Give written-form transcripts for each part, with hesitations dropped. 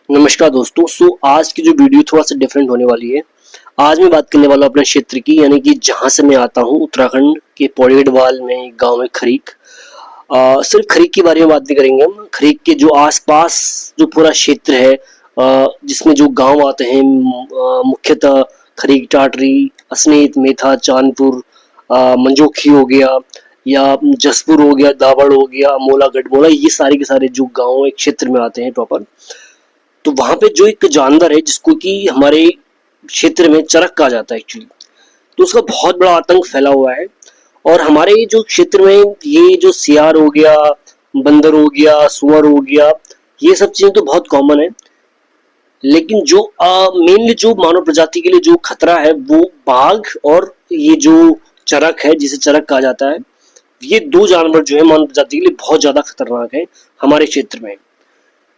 नमस्कार दोस्तों। आज की जो वीडियो थोड़ा सा डिफरेंट होने वाली है। आज मैं बात करने वाला हूँ अपने क्षेत्र की, यानी कि जहाँ से मैं आता हूँ, उत्तराखंड के पौड़ी गढ़वाल में गांव है खरीक। सिर्फ खरीक के बारे में बात नहीं करेंगे हम। खरीक के जो आसपास जो पूरा क्षेत्र है, जिसमें जो गांव आते हैं, मुख्यतः खरीक, टाटरी, असनेत, मेथा, चांदपुर, मंजोखी हो गया, या जसपुर हो गया, दावड़ हो गया, मोला, गढ़मोला, ये सारे के सारे जो गांव एक क्षेत्र में आते हैं प्रॉपर। तो वहां पे जो एक जानवर है जिसको कि हमारे क्षेत्र में चरक कहा जाता है एक्चुअली, तो उसका बहुत बड़ा आतंक फैला हुआ है। और हमारे जो क्षेत्र में ये जो सियार हो गया, बंदर हो गया, सुअर हो गया, ये सब चीजें तो बहुत कॉमन है। लेकिन जो मेनली जो मानव प्रजाति के लिए जो खतरा है वो बाघ और ये जो चरक है, जिसे चरक कहा जाता है। ये दो जानवर जो है मानव प्रजाति के लिए बहुत ज्यादा खतरनाक है हमारे क्षेत्र में।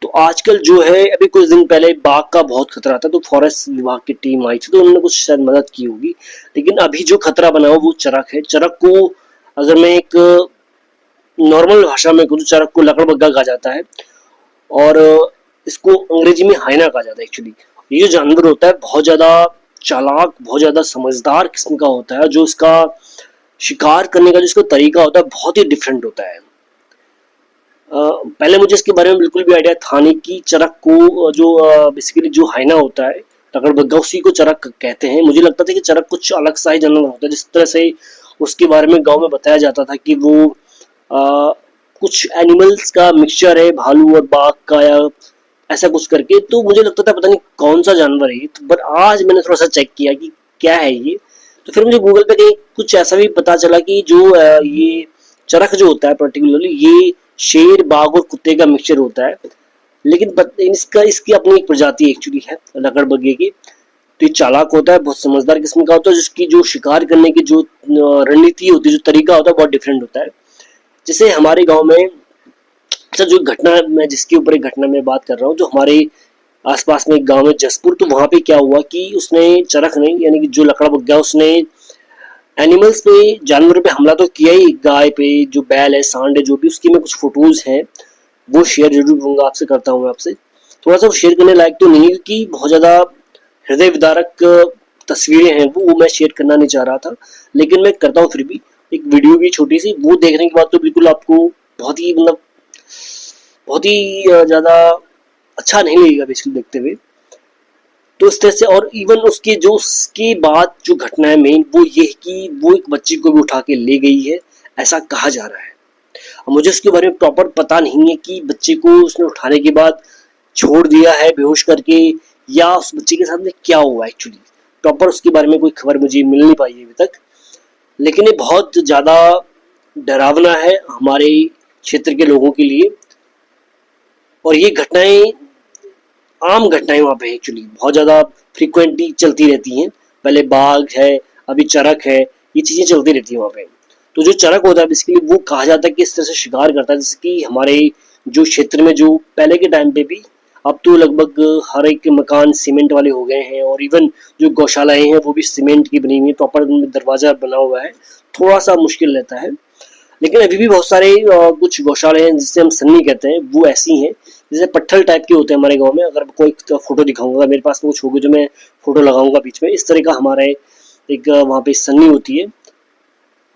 तो आजकल जो है, अभी कुछ दिन पहले बाघ का बहुत खतरा था, तो फॉरेस्ट विभाग की टीम आई थी, तो उन्होंने कुछ शायद मदद की होगी। लेकिन अभी जो खतरा बना हुआ वो चरक है। चरक को अगर मैं एक नॉर्मल भाषा में कहूँ तो चरक को लकड़बग्गा कहा जाता है, और इसको अंग्रेजी में हाइना कहा जाता है एक्चुअली। ये जो जानवर होता है बहुत ज्यादा चालाक, बहुत ज्यादा समझदार किस्म का होता है। जो इसका शिकार करने का जो इसका तरीका होता है बहुत ही डिफरेंट होता है। पहले मुझे इसके बारे में बिल्कुल भी आइडिया था नहीं कि चरक को जो बेसिकली जो हाइना होता है, लकड़बग्गा, उसी को चरक कहते हैं। मुझे लगता था कि चरक कुछ अलग सा ही जानवर होता है। जिस तरह से उसके बारे में गांव में बताया जाता था कि वो कुछ एनिमल्स का मिक्सचर है, भालू और बाघ का, या ऐसा कुछ करके। तो मुझे लगता था पता नहीं कौन सा जानवर है ये। बट आज मैंने थोड़ा सा चेक किया कि क्या है ये, तो फिर मुझे गूगल पे कहीं कुछ ऐसा भी पता चला कि जो ये चरक जो होता है पर्टिकुलरली, ये शेर, बाघ और कुत्ते का मिक्सचर होता है। लेकिन इसकी अपनी एक प्रजाति एक्चुअली है लकड़बग्गे की। तो ये चालाक होता है, बहुत समझदार किस्म का होता है, जिसकी जो शिकार करने की जो रणनीति होती है, जो तरीका होता है, बहुत डिफरेंट होता है। जैसे हमारे गांव में, अच्छा, जो घटना मैं जिसके ऊपर एक घटना में बात कर रहा हूँ, जो हमारे आसपास में एक गांव है जसपुर, तो वहां पे क्या हुआ कि उसने, चरक ने, यानी कि जो लकड़बग्गा, उसने एनिमल्स पे, जानवरों पे हमला तो किया ही। गाय पे, जो बैल है, सांड है, जो भी, उसकी मैं कुछ फोटोज हैं वो शेयर जरूर करूंगा आपसे, करता हूँ आपसे। थोड़ा सा शेयर करने लायक तो नहीं है, क्योंकि बहुत ज्यादा हृदय विदारक तस्वीरें हैं वो मैं शेयर करना नहीं चाह रहा था, लेकिन मैं करता हूँ फिर भी। एक वीडियो भी छोटी सी, वो देखने के बाद तो बिल्कुल आपको बहुत ही मतलब बहुत ही ज्यादा अच्छा नहीं लगेगा बेसिकली देखते हुए। तो इस तरह से, और इवन उसके बाद जो घटना है मेन, वो ये है कि वो एक बच्ची को भी उठा के ले गई है, ऐसा कहा जा रहा है। अब मुझे उसके बारे में प्रॉपर पता नहीं है कि बच्चे को उसने उठाने के बाद छोड़ दिया है बेहोश करके, या उस बच्चे के साथ में क्या हुआ एक्चुअली। प्रॉपर उसके बारे में कोई खबर मुझे मिल नहीं पाई है अभी तक। लेकिन ये बहुत ज्यादा डरावना है हमारे क्षेत्र के लोगों के लिए। और ये घटनाएं, आम घटनाएं वहाँ पे एक्चुअली बहुत ज़्यादा फ्रीक्वेंटली चलती रहती हैं। पहले बाघ है, अभी चरक है, ये चीज़ें चलती रहती हैं वहाँ पे। तो जो चरक होता है बेसिकली, वो कहा जाता है कि इस तरह से शिकार करता है, जैसे कि हमारे जो क्षेत्र में, जो पहले के टाइम पे भी, अब तो लगभग हर एक मकान सीमेंट वाले हो गए हैं, और इवन जो गौशालाएं हैं वो भी सीमेंट की बनी हुई, प्रॉपर दरवाजा बना हुआ है। थोड़ा सा मुश्किल रहता है, लेकिन अभी भी बहुत सारे कुछ गौशाले हैं जिससे हम सन्नी कहते हैं, वो ऐसी हैं जैसे पट्ठल टाइप के होते हैं हमारे गांव में। अगर कोई तो फोटो दिखाऊंगा, मेरे पास में कुछ होगी जो मैं फोटो लगाऊंगा बीच में, इस तरह का हमारा एक वहाँ पे सन्नी होती है।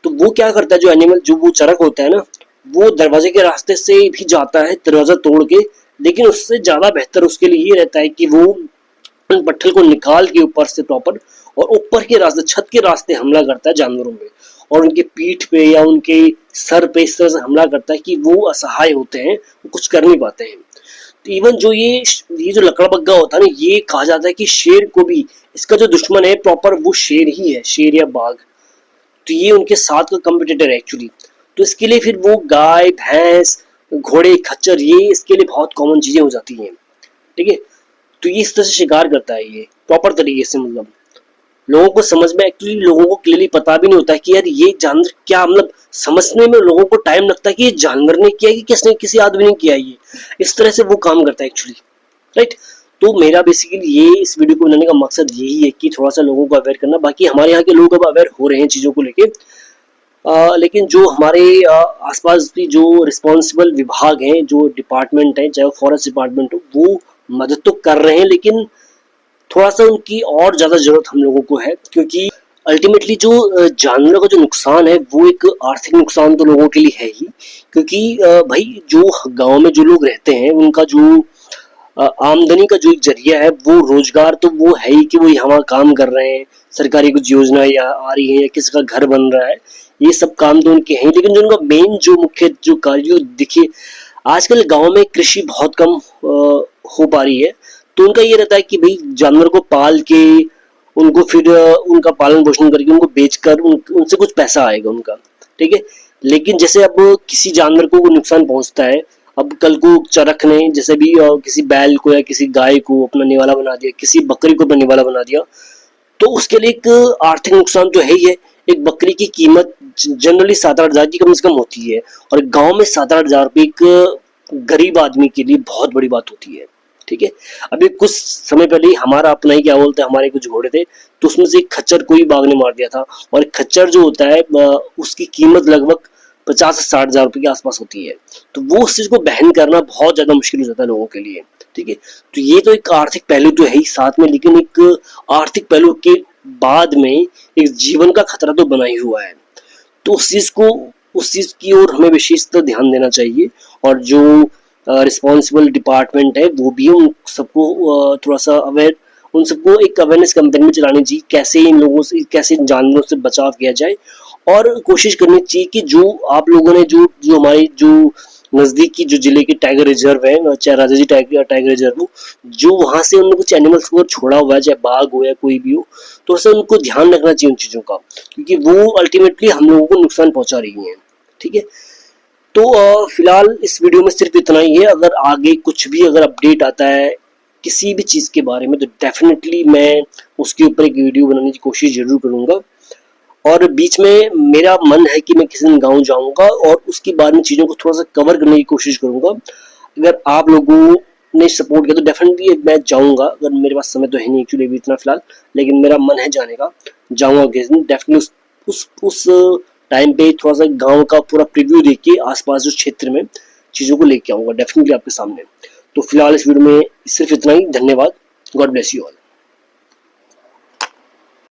तो वो क्या करता है, जो एनिमल, जो वो चरक होता है ना, वो दरवाजे के रास्ते से भी जाता है दरवाजा तोड़ के। लेकिन उससे ज्यादा बेहतर उसके लिए ये रहता है कि वो उन पट्ठल को निकाल के ऊपर से प्रॉपर, और ऊपर के रास्ते, छत के रास्ते हमला करता है जानवरों में, और उनके पीठ पे या उनके सर पे इस तरह से हमला करता है कि वो असहाय होते हैं, वो कुछ कर नहीं पाते हैं। तो इवन जो ये जो लकड़बग्गा होता है ना, ये कहा जाता है कि शेर को भी इसका जो दुश्मन है प्रॉपर वो शेर ही है, शेर या बाघ। तो ये उनके साथ का कम्पिटिटर है एक्चुअली। तो इसके लिए फिर वो गाय, भैंस, घोड़े, खच्चर, ये इसके लिए बहुत कॉमन चीजें हो जाती हैं। ठीक है। तो ये इस तरह से शिकार करता है ये प्रॉपर तरीके से। मतलब लोगों को समझ में, एक्चुअली लोगों को क्लियरली पता भी नहीं होता है कि यार ये जानवर क्या, मतलब समझने में लोगों को टाइम लगता है कि ये जानवर ने किया कि किसने, किसी आदमी ने किया। ये इस तरह से वो काम करता है एक्चुअली, राइट। तो मेरा बेसिकली ये इस वीडियो को बनाने का मकसद यही है कि थोड़ा सा लोगों को अवेयर करना। बाकी हमारे यहाँ के लोग अब अवेयर हो रहे हैं चीज़ों को लेके, लेकिन जो हमारे आसपास भी जो रिस्पॉन्सिबल विभाग हैं, जो डिपार्टमेंट है, चाहे वो फॉरेस्ट डिपार्टमेंट हो, वो मदद तो कर रहे हैं, लेकिन थोड़ा सा उनकी और ज़्यादा ज़रूरत हम लोगों को है, क्योंकि अल्टीमेटली जो जानवरों का जो नुकसान है वो एक आर्थिक नुकसान तो लोगों के लिए है ही, क्योंकि भाई जो गांव में जो लोग रहते हैं उनका जो आमदनी का जो एक जरिया है वो रोजगार तो वो है ही, कि वो यहाँ काम कर रहे हैं, सरकारी कुछ योजना या आ रही है या किसी का घर बन रहा है, ये सब काम तो उनके हैं, लेकिन जो उनका मेन जो मुख्य जो कार्य जो देखिए आजकल गांव में कृषि बहुत कम हो पा रही है, तो उनका ये रहता है कि भाई जानवर को पाल के उनको फिर उनका पालन पोषण करके उनको बेचकर उनसे कुछ पैसा आएगा उनका, ठीक है। लेकिन जैसे अब किसी जानवर को नुकसान पहुंचता है, अब कल को चरख ने जैसे भी किसी बैल को या किसी गाय को अपना निवाला बना दिया, किसी बकरी को अपना निवाला बना दिया, तो उसके लिए एक आर्थिक नुकसान तो है ही है। एक बकरी की कीमत जनरली 7-8 हजार की कम से कम होती है, और गांव में 7-8 हजार रुपये एक गरीब आदमी के लिए बहुत बड़ी बात होती है, ठीक है। अभी कुछ समय पहले हमारा अपना ही क्या बोलते हैं, हमारे कुछ घोड़े थे, तो उसमें से एक खच्चर कोई बाघ ने मार दिया था, और एक खच्चर जो होता है उसकी कीमत लगभग 50 से 60 हजार रुपये के आसपास होती है, तो वो उस चीज को बहन करना बहुत ज्यादा मुश्किल हो जाता है लोगों के लिए, ठीक है। तो ये तो एक आर्थिक पहलू तो है ही साथ में, लेकिन एक आर्थिक पहलू के बाद में एक जीवन का खतरा तो बना ही हुआ है, तो उस चीज की ओर हमें विशेष ध्यान देना चाहिए, और जो रिस्पॉन्सिबल डिपार्टमेंट है वो भी उन सबको थोड़ा सा अवेयर, उन सबको एक अवेयरनेस कैंपेन में चलानी चाहिए, कैसे इन लोगों से, कैसे इन जानवरों से बचाव किया जाए, और कोशिश करनी चाहिए कि जो आप लोगों ने जो जो हमारी जो नजदीक की जो जिले के टाइगर रिजर्व है, चाहे राजा जी टाइगर रिजर्व हो, जो वहां से उन्होंने कुछ एनिमल्स को छोड़ा हुआ है, चाहे बाघ हो या कोई भी हो, तो उससे उनको ध्यान रखना चाहिए उन चीजों का, क्योंकि वो अल्टीमेटली हम लोगों को नुकसान पहुंचा रही है, ठीक है। तो फिलहाल इस वीडियो में सिर्फ इतना ही है। अगर आगे कुछ भी अगर अपडेट आता है किसी भी चीज़ के बारे में, तो डेफिनेटली मैं उसके ऊपर एक वीडियो बनाने की कोशिश जरूर करूँगा, और बीच में मेरा मन है कि मैं किसी दिन गाँव जाऊँगा और उसके बाद में चीज़ों को थोड़ा सा कवर करने की कोशिश करूँगा। अगर आप लोगों ने सपोर्ट किया तो डेफिनेटली मैं जाऊँगा, अगर मेरे पास समय तो है नहीं एक्चुअली अभी इतना फिलहाल, लेकिन मेरा मन है जाने का, जाऊँगा किसी दिन डेफिनेटली। उस टाइम पे थोड़ा सा गांव का पूरा प्रीव्यू देख के आसपास जो क्षेत्र में चीज़ों को लेके आऊँगा डेफिनेटली आपके सामने। तो फिलहाल इस वीडियो में सिर्फ इतना ही। धन्यवाद। God bless you all.